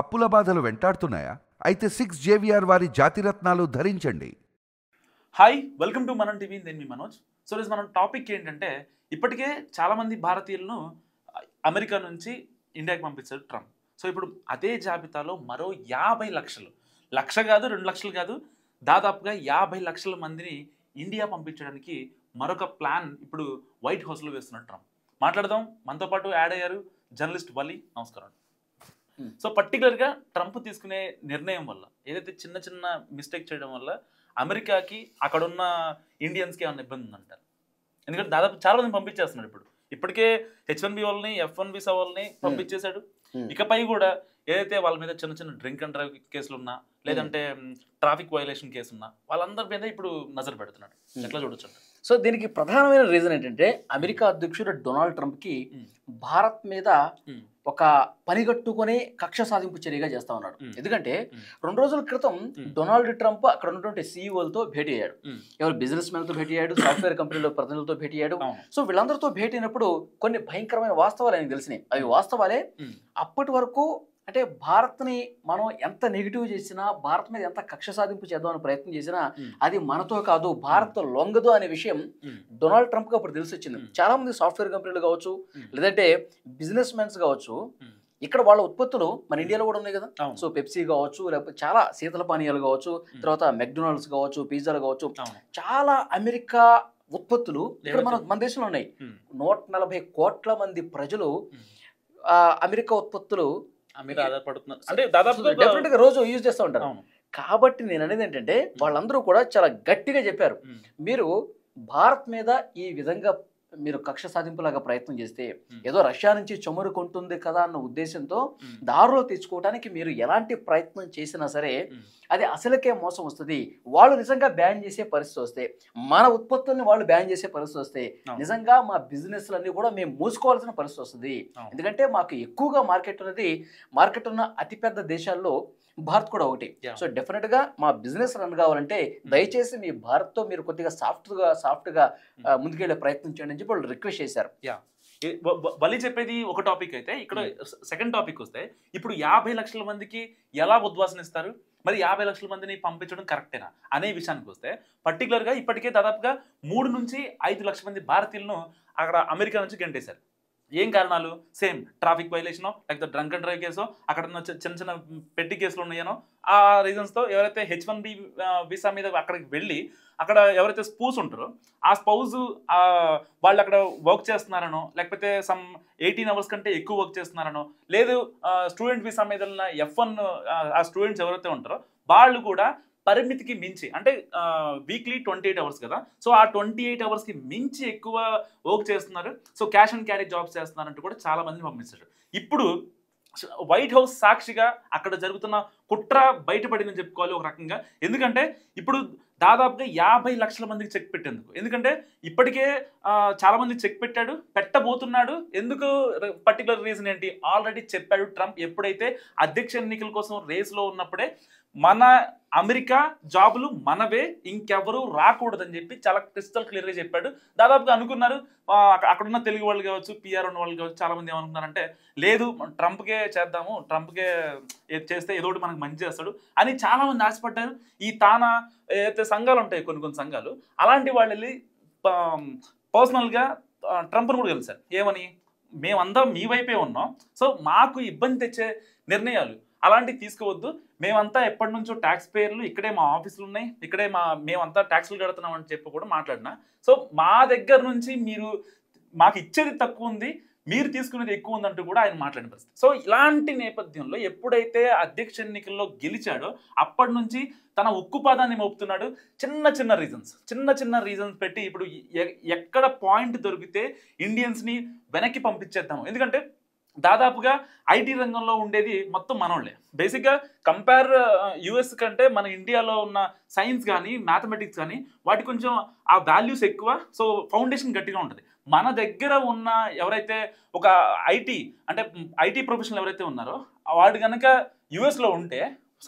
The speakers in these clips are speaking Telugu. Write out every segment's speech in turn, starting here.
అప్పుల బాధలు వెంటాడుతున్నాయా? అయితే 6 జేవిఆర్ వారి జాతిరత్నాలు ధరించండి. హాయ్, వెల్కమ్ టు మనం టీవీ. నేను మీ మనోజ్. సో ఈరోజు మన టాపిక్ ఏంటంటే, ఇప్పటికే చాలామంది భారతీయులను అమెరికా నుంచి ఇండియాకి పంపించారు ట్రంప్. సో ఇప్పుడు అదే జాబితాలో మరో 50 లక్షలు, లక్ష కాదు 2 లక్షలు కాదు, దాదాపుగా 50 లక్షల మందిని ఇండియా పంపించడానికి మరొక ప్లాన్ ఇప్పుడు వైట్ హౌస్లో వేస్తున్నారు ట్రంప్. మాట్లాడదాం. మనతో పాటు యాడ్ అయ్యారు జర్నలిస్ట్ వలి. నమస్కారం. సో పర్టికులర్గా ట్రంప్ తీసుకునే నిర్ణయం వల్ల, ఏదైతే చిన్న చిన్న మిస్టేక్ చేయడం వల్ల అమెరికాకి అక్కడున్న ఇండియన్స్కి ఏమైనా ఇబ్బంది ఉందంటారు? ఎందుకంటే దాదాపు చాలా మంది పంపించేస్తున్నాడు. ఇప్పటికే H1B వాళ్ళని, F1 వీసా వాళ్ళని పంపించేశాడు. ఇకపై కూడా ఏదైతే వాళ్ళ మీద చిన్న చిన్న డ్రింక్ అండ్ డ్రైవ్ కేసులు ఉన్నా, లేదంటే ట్రాఫిక్ వైలేషన్ కేసు ఉన్నా, వాళ్ళందరి మీద ఇప్పుడు నజర్ పెడుతున్నాడు. ఎట్లా చూడొచ్చు? సో దీనికి ప్రధానమైన రీజన్ ఏంటంటే, అమెరికా అధ్యక్షుడు డొనాల్డ్ ట్రంప్కి భారత్ మీద ఒక పనిగట్టుకునే కక్ష సాధింపు చర్యగా చేస్తా ఉన్నాడు. ఎందుకంటే 2 రోజుల క్రితం డొనాల్డ్ ట్రంప్ అక్కడ ఉన్నటువంటి సీఈఓలతో భేటీ అయ్యాడు. ఎవరు బిజినెస్ మెన్తో భేటీ అయ్యాడు, సాఫ్ట్వేర్ కంపెనీలో ప్రతినిధులతో భేటీ అయ్యాడు. సో వీళ్ళందరితో భేటీ అయినప్పుడు కొన్ని భయంకరమైన వాస్తవాలు ఆయనకు తెలిసినాయి. అవి వాస్తవాలే. అప్పటి వరకు అంటే భారత్ని మనం ఎంత నెగిటివ్ చేసినా, భారత్ మీద ఎంత కక్ష సాధింపు చేద్దామని ప్రయత్నం చేసినా అది మనతో కాదు, భారత్ లొంగదు అనే విషయం డొనాల్డ్ ట్రంప్కి అప్పుడు తెలిసి వచ్చింది. చాలా మంది సాఫ్ట్వేర్ కంపెనీలు కావచ్చు, లేదంటే బిజినెస్ మెన్స్ కావచ్చు, ఇక్కడ వాళ్ళ ఉత్పత్తులు మన ఇండియాలో కూడా ఉన్నాయి కదా. సో పెప్సీ కావచ్చు, లేకపోతే చాలా శీతల పానీయాలు కావచ్చు, తర్వాత మెక్డొనాల్డ్స్ కావచ్చు, పిజ్జాలు కావచ్చు, చాలా అమెరికా ఉత్పత్తులు ఇక్కడ మన దేశంలో ఉన్నాయి. 140 కోట్ల మంది ప్రజలు అమెరికా ఉత్పత్తులు ఆధారపడుతున్నారు. అంటే దాదాపుగా డెఫినెట్ గా రోజు యూజ్ చేస్తూ ఉంటారు. కాబట్టి నేను అనేది ఏంటంటే, వాళ్ళందరూ కూడా చాలా గట్టిగా చెప్పారు, మీరు భారత్ మీద ఈ విధంగా మీరు కక్ష సాధింపులాగా ప్రయత్నం చేస్తే ఏదో రష్యా నుంచి చమురు కొంటుంది కదా అన్న ఉద్దేశంతో దారిలో తెచ్చుకోవడానికి మీరు ఎలాంటి ప్రయత్నం చేసినా సరే అది అసలుకే మోసం వస్తుంది. వాళ్ళు నిజంగా బ్యాన్ చేసే పరిస్థితి వస్తే, మన ఉత్పత్తుల్ని వాళ్ళు బ్యాన్ చేసే పరిస్థితి వస్తే, నిజంగా మా బిజినెస్లన్నీ కూడా మేము మూసుకోవాల్సిన పరిస్థితి వస్తుంది. ఎందుకంటే మాకు ఎక్కువగా మార్కెట్ ఉన్న అతిపెద్ద దేశాల్లో భారత్ కూడా ఒకటి. సో డెఫినెట్ గా మా బిజినెస్ రన్ కావాలంటే దయచేసి మీ భారత్ తో మీరు కొద్దిగా సాఫ్ట్ గా ముందుకెళ్లే ప్రయత్నం చేయండి అని చెప్పి వాళ్ళు రిక్వెస్ట్ చేశారు. వలి చెప్పేది ఒక టాపిక్ అయితే, ఇక్కడ సెకండ్ టాపిక్ వస్తే, ఇప్పుడు 50 లక్షల మందికి ఎలా ఉద్వాసన ఇస్తారు? మరి 50 లక్షల మందిని పంపించడం కరెక్టేనా అనే విషయానికి వస్తే, పర్టికులర్గా ఇప్పటికే దాదాపుగా 3 నుంచి 5 లక్షల మంది భారతీయులను అక్కడ అమెరికా నుంచి గంటేశారు. ఏం కారణాలు? సేమ్ ట్రాఫిక్ వైలేషనో, లేకపోతే డ్రంక్ అండ్ డ్రైవ్ కేసో, అక్కడ ఉన్న చిన్న చిన్న పెట్టి కేసులు ఉన్నాయనో, ఆ రీజన్స్తో ఎవరైతే H1B వీసా మీద అక్కడికి వెళ్ళి అక్కడ ఎవరైతే స్పౌస్ ఉంటారో ఆ స్పౌజ్ వాళ్ళు అక్కడ వర్క్ చేస్తున్నారనో, లేకపోతే సమ్ 18 అవర్స్ కంటే ఎక్కువ వర్క్ చేస్తున్నారనో, లేదు స్టూడెంట్ వీసా మీద ఉన్న F1 ఆ స్టూడెంట్స్ ఎవరైతే ఉంటారో వాళ్ళు కూడా పరిమితికి మించి, అంటే వీక్లీ 28 అవర్స్ కదా, సో ఆ 28 అవర్స్కి మించి ఎక్కువ వర్క్ చేస్తున్నారు. So cash and carry jobs చేస్తున్నారంటూ కూడా చాలా మందిని పంపించారు. ఇప్పుడు వైట్ హౌస్ సాక్షిగా అక్కడ జరుగుతున్న కుట్ర బయటపడిందని చెప్పుకోవాలి ఒక రకంగా. ఎందుకంటే ఇప్పుడు దాదాపుగా 50 లక్షల మందికి చెక్ పెట్టేందుకు, ఎందుకంటే ఇప్పటికే చాలా మంది చెక్ పెట్టబోతున్నాడు. ఎందుకు? పర్టికులర్ రీజన్ ఏంటి? ఆల్రెడీ చెప్పాడు ట్రంప్, ఎప్పుడైతే అధ్యక్ష ఎన్నికల కోసం రేస్లో ఉన్నప్పుడే మన అమెరికా జాబులు మనవే, ఇంకెవరు రాకూడదని చెప్పి చాలా క్రిస్టల్ క్లియర్గా చెప్పాడు. దాదాపుగా అనుకున్నారు అక్కడున్న తెలుగు వాళ్ళు కావచ్చు, PR ఉన్న వాళ్ళు కావచ్చు, చాలా మంది ఏమనుకున్నారంటే, లేదు ట్రంప్కే చేద్దాము, ట్రంప్కే చేస్తే ఏదో ఒకటి మనకు మంచి చేస్తాడు అని చాలా మంది ఆశపడ్డారు. ఈ తానా ఏదైతే సంఘాలు ఉంటాయి, కొన్ని సంఘాలు, అలాంటి వాళ్ళు వెళ్ళి పర్సనల్గా ట్రంప్ను కూడా కలిశారు. ఏమని? మేమందరం మీ వైపే ఉన్నాం, సో మాకు ఇబ్బంది తెచ్చే నిర్ణయాలు అలాంటివి తీసుకోవద్దు, మేమంతా ఎప్పటి నుంచో ట్యాక్స్ పేయర్లు, ఇక్కడే మా ఆఫీసులు ఉన్నాయి, ఇక్కడే మేమంతా ట్యాక్సులు కడుతున్నాం అని చెప్పి కూడా మాట్లాడినా, సో మా దగ్గర నుంచి మీరు మాకు ఇచ్చేది తక్కువ ఉంది, మీరు తీసుకునేది ఎక్కువ ఉందంటూ కూడా ఆయన మాట్లాడిన పరిస్థితి. సో ఇలాంటి నేపథ్యంలో ఎప్పుడైతే అధ్యక్ష ఎన్నికల్లో గెలిచాడో అప్పటి నుంచి తన ఉక్కుపాదాన్ని మోపుతున్నాడు. చిన్న చిన్న రీజన్స్ పెట్టి ఇప్పుడు ఎక్కడ పాయింట్ దొరికితే ఇండియన్స్ని వెనక్కి పంపించేద్దాము. ఎందుకంటే దాదాపుగా ఐటీ రంగంలో ఉండేది మొత్తం మనోళ్ళే. బేసిక్గా కంపేర్ US కంటే మన ఇండియాలో ఉన్న సైన్స్ కానీ, మ్యాథమెటిక్స్ కానీ, వాటి కొంచెం ఆ వాల్యూస్ ఎక్కువ. సో ఫౌండేషన్ గట్టిగా ఉంటుంది. మన దగ్గర ఉన్న ఎవరైతే ఒక ఐటీ ప్రొఫెషనల్ ఎవరైతే ఉన్నారో వాడు కనుక US లో ఉంటే,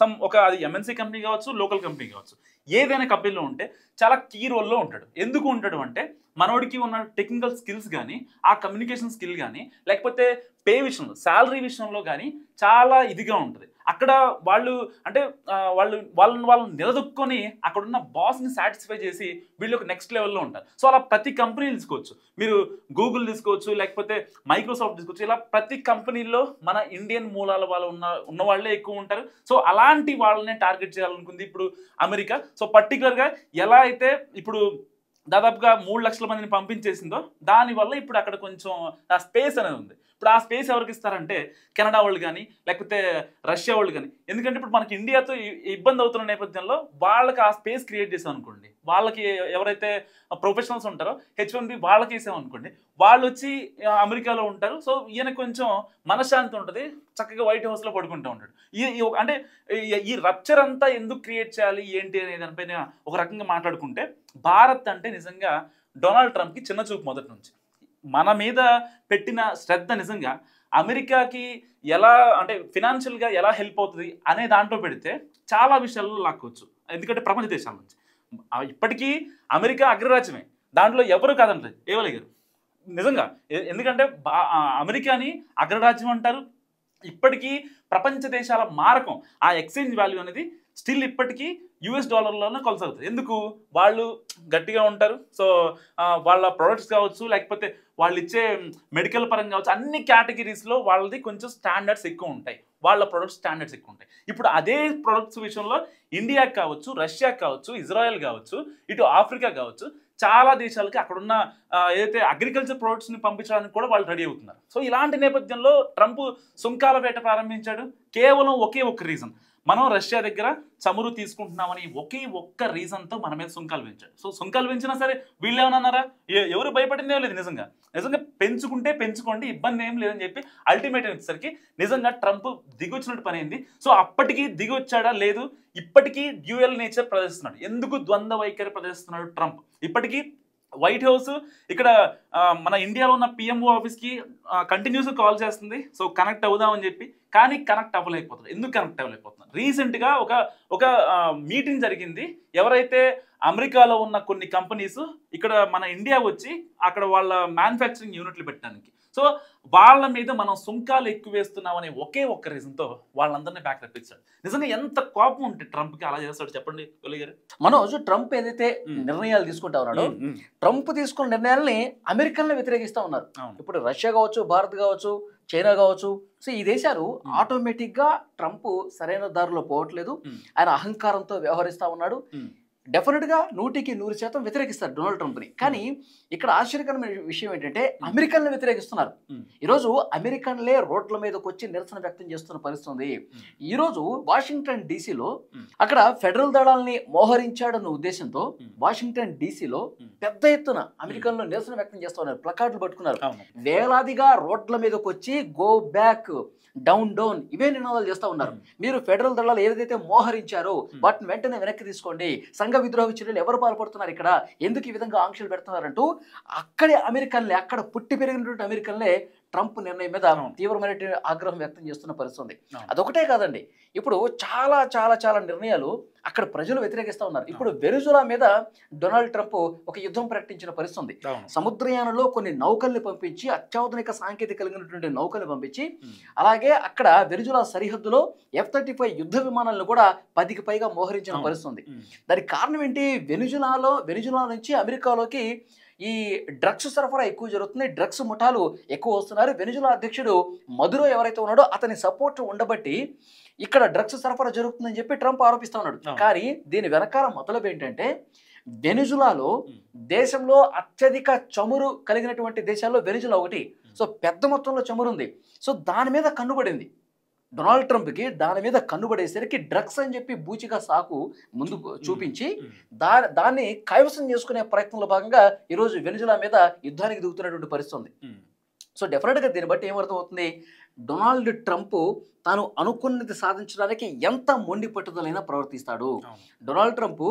అది MNC కంపెనీ కావచ్చు, లోకల్ కంపెనీ కావచ్చు, ఏదైనా కంపెనీలో ఉంటే చాలా కీ రోల్లో ఉంటాడు. ఎందుకు ఉంటాడు అంటే, మనోడికి ఉన్న టెక్నికల్ స్కిల్స్ కానీ, ఆ కమ్యూనికేషన్ స్కిల్ కానీ, లేకపోతే పే విషయంలో, శాలరీ విషయంలో కానీ చాలా ఇదిగా ఉంటుంది. అక్కడ వాళ్ళు అంటే వాళ్ళని నిలదొక్కుని అక్కడున్న బాస్ని సాటిస్ఫై చేసి వీళ్ళు ఒక నెక్స్ట్ లెవెల్లో ఉంటారు. సో అలా ప్రతి కంపెనీ తీసుకోవచ్చు, మీరు గూగుల్ తీసుకోవచ్చు, లేకపోతే మైక్రోసాఫ్ట్ తీసుకోవచ్చు. ఇలా ప్రతి కంపెనీలో మన ఇండియన్ మూలాల వాళ్ళు ఉన్న వాళ్ళే ఎక్కువ ఉంటారు. సో అలాంటి వాళ్ళనే టార్గెట్ చేయాలనుకుంది ఇప్పుడు అమెరికా. సో పర్టికులర్గా ఎలా అయితే ఇప్పుడు దాదాపుగా 3 లక్షల మందిని పంపించేసిందో దానివల్ల ఇప్పుడు అక్కడ కొంచెం ఆ స్పేస్ అనేది ఉంది. ఇప్పుడు ఆ స్పేస్ ఎవరికి ఇస్తారంటే కెనడా వాళ్ళు కానీ లేకపోతే రష్యా వాళ్ళు కానీ. ఎందుకంటే ఇప్పుడు మనకి ఇండియాతో ఇబ్బంది అవుతున్న నేపథ్యంలో వాళ్ళకి ఆ స్పేస్ క్రియేట్ చేసాం అనుకోండి, వాళ్ళకి ఎవరైతే ప్రొఫెషనల్స్ ఉంటారో H1B వాళ్ళకి వేసామనుకోండి, వాళ్ళు వచ్చి అమెరికాలో ఉంటారు. సో ఈయన కొంచెం మనశ్శాంతి ఉంటుంది, చక్కగా వైట్ హౌస్లో పడుకుంటూ ఉంటాడు. అంటే ఈ రప్చర్ అంతా ఎందుకు క్రియేట్ చేయాలి ఏంటి అనే దానిపైన ఒక రకంగా మాట్లాడుకుంటే, భారత్ అంటే నిజంగా డొనాల్డ్ ట్రంప్కి చిన్న చూపు మొదటి నుంచి. మన మీద పెట్టిన శ్రద్ధ నిజంగా అమెరికాకి ఎలా అంటే ఫినాన్షియల్గా ఎలా హెల్ప్ అవుతుంది అనే దాంట్లో పెడితే చాలా విషయాల్లో లాక్కోవచ్చు. ఎందుకంటే ప్రపంచ దేశాల నుంచి ఇప్పటికీ అమెరికా అగ్రరాజ్యమే, దాంట్లో ఎవరు కాదంటారు ఏవలేగారు నిజంగా. ఎందుకంటే అమెరికాని అగ్రరాజ్యం అంటారు. ఇప్పటికీ ప్రపంచ దేశాల మారకం ఆ ఎక్స్చేంజ్ వాల్యూ అనేది స్టిల్ ఇప్పటికీ US డాలర్లోనే కొనసాగుతుంది. ఎందుకు? వాళ్ళు గట్టిగా ఉంటారు. సో వాళ్ళ ప్రొడక్ట్స్ కావచ్చు, లేకపోతే వాళ్ళు ఇచ్చే మెడికల్ పరంగా కావచ్చు, అన్ని కేటగిరీస్లో వాళ్ళది కొంచెం స్టాండర్డ్స్ ఎక్కువ ఉంటాయి, వాళ్ళ ప్రొడక్ట్స్ స్టాండర్డ్స్ ఎక్కువ ఉంటాయి. ఇప్పుడు అదే ప్రొడక్ట్స్ విషయంలో ఇండియాకి కావచ్చు, రష్యాకి కావచ్చు, ఇజ్రాయెల్ కావచ్చు, ఇటు ఆఫ్రికా కావచ్చు, చాలా దేశాలకి అక్కడున్న ఏదైతే అగ్రికల్చర్ ప్రొడక్ట్స్ని పంపించడానికి కూడా వాళ్ళు రెడీ అవుతున్నారు. సో ఇలాంటి నేపథ్యంలో ట్రంప్ సుంకాల వేట ప్రారంభించాడు. కేవలం ఒకే ఒక్క రీజన్, మనం రష్యా దగ్గర చమురు తీసుకుంటున్నామని ఒకే ఒక్క రీజన్తో మన మీద సుంకాలు పెంచాడు. సో సుంకాలు పెంచినా సరే వీళ్ళు ఏమన్నారా, ఎవరు భయపడిందే లేదు. నిజంగా పెంచుకుంటే పెంచుకోండి, ఇబ్బంది ఏం లేదని చెప్పి అల్టిమేటం వచ్చేసరికి నిజంగా ట్రంప్ దిగొచ్చినట్టు పని అయింది. సో అప్పటికి దిగొచ్చాడా లేదు, ఇప్పటికీ డ్యూయల్ నేచర్ ప్రదర్శిస్తున్నాడు. ఎందుకు ద్వంద్వ వైఖరి ప్రదర్శిస్తున్నాడు ట్రంప్? ఇప్పటికీ వైట్ హౌస్ ఇక్కడ మన ఇండియాలో ఉన్న PMO ఆఫీస్కి కంటిన్యూస్గా కాల్ చేస్తుంది, సో కనెక్ట్ అవుదామని చెప్పి. కానీ కనెక్ట్ అవ్వలేకపోతున్నారు. ఎందుకు కనెక్ట్ అవ్వలేకపోతున్నారు? రీసెంట్గా ఒక మీటింగ్ జరిగింది. ఎవరైతే అమెరికాలో ఉన్న కొన్ని కంపెనీస్ ఇక్కడ మన ఇండియా వచ్చి అక్కడ వాళ్ళ మ్యానుఫ్యాక్చరింగ్ యూనిట్లు పెట్టడానికి, సో వాళ్ళ మీద మనం సుంకాలు ఎక్కువ వేస్తున్నామనే ఒకే ఒక్క రీజన్తో వాళ్ళందరినీ బ్యాక్ రప్పించాడు. నిజంగా ఎంత కోపం ఉంటే ట్రంప్కి అలా చేస్తాడు చెప్పండి గారు. మనోజ్, ట్రంప్ ఏదైతే నిర్ణయాలు తీసుకుంటా ఉన్నాడో, ట్రంప్ తీసుకున్న నిర్ణయాలని అమెరికన్లు వ్యతిరేకిస్తూ ఉన్నారు. ఇప్పుడు రష్యా కావచ్చు, భారత్ కావచ్చు, చైనా కావచ్చు. సో ఈ దేశాలు ఆటోమేటిక్గా ట్రంప్ సరైన దారిలో పోవట్లేదు, ఆయన అహంకారంతో వ్యవహరిస్తూ ఉన్నాడు. డెఫినెట్గా 100% వ్యతిరేకిస్తారు డొనాల్డ్ ట్రంప్ని. కానీ ఇక్కడ ఆశ్చర్యకరమైన విషయం ఏంటంటే అమెరికన్లు వ్యతిరేకిస్తున్నారు. ఈరోజు అమెరికన్లే రోడ్ల మీదకి వచ్చి నిరసన వ్యక్తం చేస్తున్న పరిస్థితి ఉంది. ఈరోజు వాషింగ్టన్ డీసీలో అక్కడ ఫెడరల్ దళాలని మోహరించాడన్న ఉద్దేశంతో వాషింగ్టన్ డీసీలో పెద్ద ఎత్తున అమెరికన్లు నిరసన వ్యక్తం చేస్తూ ఉన్నారు, ప్లకార్డులు పట్టుకున్నారు. వేలాదిగా రోడ్ల మీదకి వచ్చి గో బ్యాక్, డౌన్ డౌన్ ఇవే నినాదాలు చేస్తూ ఉన్నారు. మీరు ఫెడరల్ దళాలు ఏదైతే మోహరించారో వాటిని వెంటనే వెనక్కి తీసుకోండి, సంఘ విద్రోహ చర్యలు ఎవరు పాల్పడుతున్నారు, ఇక్కడ ఎందుకు ఈ విధంగా ఆంక్షలు పెడుతున్నారంటూ అక్కడే అమెరికన్లే, అక్కడ పుట్టి పెరిగినటువంటి అమెరికన్లే ట్రంప్ నిర్ణయం మీద తీవ్రమైన ఆగ్రహం వ్యక్తం చేస్తున్న పరిస్థితి ఉంది. అదొకటే కాదండి, ఇప్పుడు చాలా చాలా చాలా నిర్ణయాలు అక్కడ ప్రజలు వ్యతిరేకిస్తూ ఉన్నారు. ఇప్పుడు వెనిజులా మీద డొనాల్డ్ ట్రంప్ ఒక యుద్ధం ప్రకటించిన పరిస్థితి ఉంది. సముద్రయానంలో కొన్ని నౌకల్ని పంపించి, అత్యాధునిక సాంకేతిక కలిగినటువంటి నౌకల్ని పంపించి, అలాగే అక్కడ వెనిజులా సరిహద్దులో F-35 యుద్ధ విమానాలను కూడా 10కి పైగా మోహరించిన పరిస్థితి ఉంది. దానికి కారణం ఏంటి? వెనిజులా నుంచి అమెరికాలోకి ఈ డ్రగ్స్ సరఫరా ఎక్కువ జరుగుతుంది, డ్రగ్స్ ముఠాలు ఎక్కువ వస్తున్నారు. వెనిజులా అధ్యక్షుడు మదురో ఎవరైతే ఉన్నాడో అతని సపోర్ట్ ఉండబట్టి ఇక్కడ డ్రగ్స్ సరఫరా జరుగుతుందని చెప్పి ట్రంప్ ఆరోపిస్తూ ఉన్నాడు. కానీ దీని వెనకాల మొదలు ఏంటంటే వెనిజులాలో దేశంలో అత్యధిక చమురు కలిగినటువంటి దేశాల్లో వెనిజులా ఒకటి. సో పెద్ద మొత్తంలో చమురు ఉంది. సో దాని మీద కన్నుబడింది డొనాల్డ్ ట్రంప్కి. దాని మీద కన్నుబడేసరికి డ్రగ్స్ అని చెప్పి బూచిగా సాకు ముందు చూపించి దాన్ని కైవసం చేసుకునే ప్రయత్నంలో భాగంగా ఈరోజు వెనిజులా మీద యుద్ధానికి దిగుతున్నటువంటి పరిస్థితి ఉంది. సో డెఫినెట్గా దీన్ని బట్టి ఏమర్థం అవుతుంది, డొనాల్డ్ ట్రంప్ తాను అనుకున్నది సాధించడానికి ఎంత మొండి పట్టుదలైనా ప్రవర్తిస్తాడు. డొనాల్డ్ ట్రంప్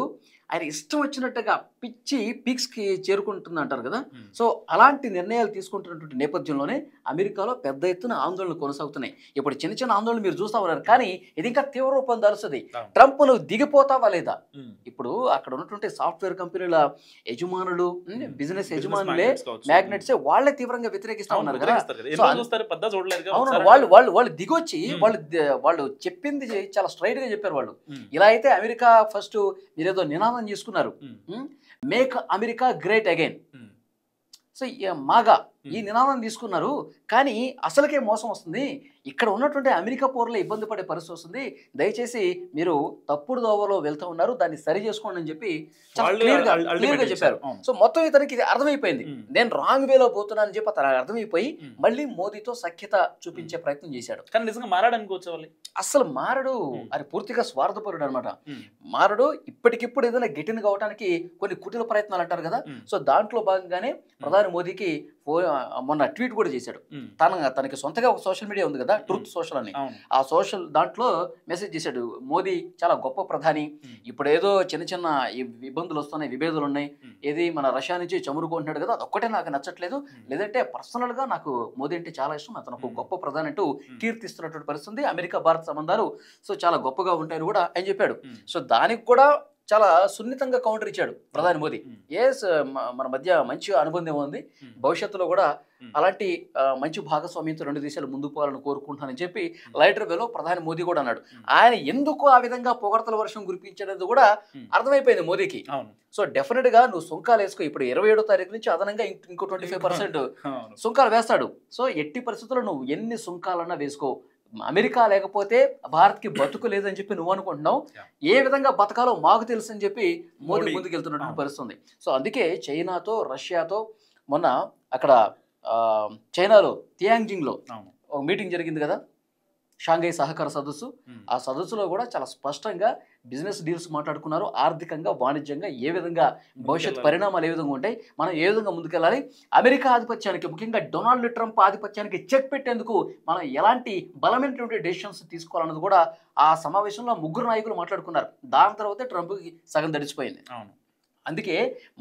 ఆయన ఇష్టం వచ్చినట్టుగా పిచ్చి పీక్స్కి చేరుకుంటుంది అంటారు కదా. సో అలాంటి నిర్ణయాలు తీసుకుంటున్నటువంటి నేపథ్యంలోనే అమెరికాలో పెద్ద ఎత్తున ఆందోళనలు కొనసాగుతున్నాయి. ఇప్పుడు చిన్న చిన్న ఆందోళనలు మీరు చూస్తా ఉన్నారు, కానీ ఇది ఇంకా తీవ్ర రూపం దాల్స్తుంది. ట్రంప్ నువ్వు దిగిపోతావా లేదా? ఇప్పుడు అక్కడ ఉన్నటువంటి సాఫ్ట్వేర్ కంపెనీల యజమానులు, బిజినెస్ యజమానులే, మ్యాగ్నెట్సే వాళ్ళే తీవ్రంగా వ్యతిరేకిస్తా ఉన్నారు కదా. అవును, వాళ్ళు దిగొచ్చి వాళ్ళు చెప్పింది చాలా స్ట్రైట్ గా చెప్పారు. వాళ్ళు ఇలా అయితే అమెరికా ఫస్ట్ మీరేదో నినాదం చేసుకున్నారు, make America great again. So MAGA ఈ నినాదం తీసుకున్నారు, కానీ అసలుకే మోసం వస్తుంది. ఇక్కడ ఉన్నటువంటి అమెరికా పౌరులు ఇబ్బంది పడే పరిస్థితి వస్తుంది. దయచేసి మీరు తప్పుడు దోవలో వెళ్తూ ఉన్నారు, దాన్ని సరి చేసుకోండి అని చెప్పి క్లియర్ గా చెప్పారు. సో మొత్తం ఇతనికి ఇది అర్థమైపోయింది, నేను రాంగ్ వేలో పోతున్నాను అని చెప్పి అతను అర్థమైపోయి మళ్ళీ మోదీతో సఖ్యత చూపించే ప్రయత్నం చేశాడు. కానీ నిజంగా మారాడు అనుకోవచ్చు. వాళ్ళు అసలు మారడు, అది పూర్తిగా స్వార్థపరుడు అనమాట. మారడు. ఇప్పటికిప్పుడు ఏదైనా గెటిన్ కావడానికి కొన్ని కుటిల ప్రయత్నాలు అంటారు కదా. సో దాంట్లో భాగంగానే ప్రధాని మోదీకి మొన్న ట్వీట్ కూడా చేశాడు. తనకి సొంతగా ఒక సోషల్ మీడియా ఉంది కదా, ట్రూత్ సోషల్ అని. ఆ సోషల్ దాంట్లో మెసేజ్ చేశాడు, మోదీ చాలా గొప్ప ప్రధాని, ఇప్పుడు ఏదో చిన్న చిన్న ఇబ్బందులు వస్తున్నాయి, విభేదాలు ఉన్నాయి, ఏది మన రష్యా నుంచి చమురుకుంటున్నాడు కదా, అదొక్కటే నాకు నచ్చట్లేదు, లేదంటే పర్సనల్ గా నాకు మోదీ అంటే చాలా ఇష్టం, అతను ఒక గొప్ప ప్రధాని అంటూ కీర్తిస్తున్నటువంటి పరిస్థితి. అమెరికా భారత్ సంబంధాలు సో చాలా గొప్పగా ఉంటాయని కూడా ఆయన చెప్పాడు. సో దానికి కూడా చాలా సున్నితంగా కౌంటర్ ఇచ్చాడు ప్రధాని మోదీ. మన మధ్య మంచి అనుబంధం ఉంది, భవిష్యత్తులో కూడా అలాంటి మంచి భాగస్వామ్యంతో రెండు దేశాలు ముందుకు పోవాలని కోరుకుంటున్నానని చెప్పి లైటర్ వేలో ప్రధాని మోదీ కూడా అన్నాడు. ఆయన ఎందుకు ఆ విధంగా పొగడ్తల వర్షం కురిపించేది కూడా అర్థమైపోయింది మోదీకి. సో డెఫినెట్ గా నువ్వు సుంకాలు వేసుకో, ఇప్పుడు 27వ తారీఖు నుంచి అదనంగా ఇంకో 25% సుంకాలు వేస్తాడు. సో ఎట్టి పరిస్థితుల్లో నువ్వు ఎన్ని సుంకాలన్నా వేసుకో, అమెరికా లేకపోతే భారత్కి బతుకు లేదని చెప్పి నువ్వు అనుకుంటున్నావు, ఏ విధంగా బతకాలో మాకు తెలుసు అని చెప్పి మోదీ ముందుకెళ్తున్నటువంటి పరిస్థితుంది. సో అందుకే చైనాతో, రష్యాతో మొన్న అక్కడ చైనాలో టియాంజింగ్లో ఒక మీటింగ్ జరిగింది కదా, షాంఘై సహకార సదస్సు. ఆ సదస్సులో కూడా చాలా స్పష్టంగా బిజినెస్ డీల్స్ మాట్లాడుకున్నారు. ఆర్థికంగా, వాణిజ్యంగా ఏ విధంగా భవిష్యత్ పరిణామాలు ఏ విధంగా ఉంటాయి, మనం ఏ విధంగా ముందుకెళ్ళాలి, అమెరికా ఆధిపత్యానికి, ముఖ్యంగా డొనాల్డ్ ట్రంప్ ఆధిపత్యానికి చెక్ పెట్టేందుకు మనం ఎలాంటి బలమైనటువంటి డెసిషన్స్ తీసుకోవాలన్నది కూడా ఆ సమావేశంలో ముగ్గురు నాయకులు మాట్లాడుకున్నారు. దాని తర్వాత ట్రంప్కి సగం తడిచిపోయింది. అందుకే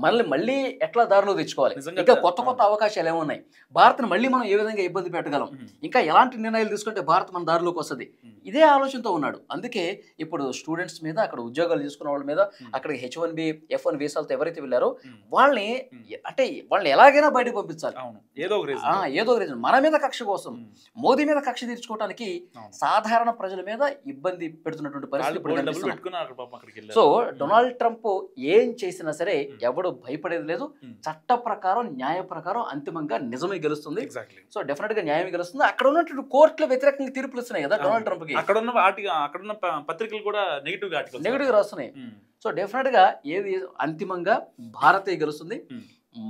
మళ్ళీ ఎట్లా దారిలో తెచ్చుకోవాలి, ఇంకా కొత్త అవకాశాలు ఏమున్నాయి, భారత్ని మళ్ళీ మనం ఏ విధంగా ఇబ్బంది పెట్టగలం, ఇంకా ఎలాంటి నిర్ణయాలు తీసుకుంటే భారత్ మన దారిలోకి వస్తుంది, ఇదే ఆలోచనతో ఉన్నాడు. అందుకే ఇప్పుడు స్టూడెంట్స్ మీద, అక్కడ ఉద్యోగాలు తీసుకున్న వాళ్ళ మీద, అక్కడ H1B, F1 వీసాలతో ఎవరైతే వెళ్ళారో వాళ్ళని ఎలాగైనా బయటకు పంపించాలి. ఏదో ఒక రీజన్ మన మీద కక్ష కోసం, మోదీ మీద కక్ష తీర్చుకోవడానికి సాధారణ ప్రజల మీద ఇబ్బంది పెడుతున్నటువంటి పరిస్థితి. సో డొనాల్డ్ ట్రంప్ ఏం చేసినా సరే ఎవడు భయపడేది లేదు. చట్ట ప్రకారం, న్యాయ ప్రకారం అంతిమంగా నిజమే గెలుస్తుంది. సో డెఫినెట్ గా న్యాయం గెలుస్తుంది. అక్కడ ఉన్నటువంటి కోర్టుల వ్యతిరేకంగా తీర్పులు ఇస్తున్నాయి కదా డొనాల్డ్ ట్రంప్ కి, అక్కడున్న పత్రికలు కూడా నెగిటివ్ రాస్తున్నాయి. సో డెఫినెట్ గా ఏది అంతిమంగా భారతే గెలుస్తుంది.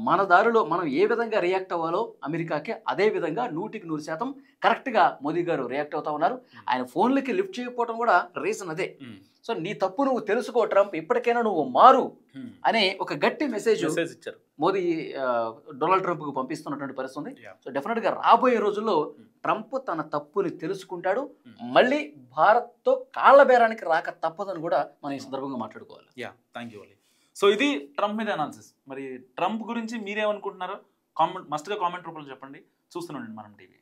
మన దారిలో మనం ఏ విధంగా రియాక్ట్ అవ్వాలో అమెరికాకి అదే విధంగా 100% కరెక్ట్ గా మోదీ గారు రియాక్ట్ అవుతా ఉన్నారు. ఆయన ఫోన్లకి లిఫ్ట్ చేయకపోవడం కూడా రీజన్ అదే. సో నీ తప్పు నువ్వు తెలుసుకో ట్రంప్, ఇప్పటికైనా నువ్వు మారు అనే ఒక గట్టి మెసేజ్ ఇచ్చారు మోదీ డొనాల్డ్ ట్రంప్ కు పంపిస్తున్నటువంటి పరిస్థితి. సో డెఫినెట్ గా రాబోయే రోజుల్లో ట్రంప్ తన తప్పుని తెలుసుకుంటాడు, మళ్ళీ భారత్ తో కాళ్ల బేరానికి రాక తప్పదని కూడా మనం ఈ సందర్భంగా మాట్లాడుకోవాలి. Thank you. సో ఇది ట్రంప్ మీద అనాలిసిస్. మరి ట్రంప్ గురించి మీరేమనుకుంటున్నారో మస్ట్గా కామెంట్ రూపంలో చెప్పండి. చూస్తూనే ఉండండి మనం టీవీ.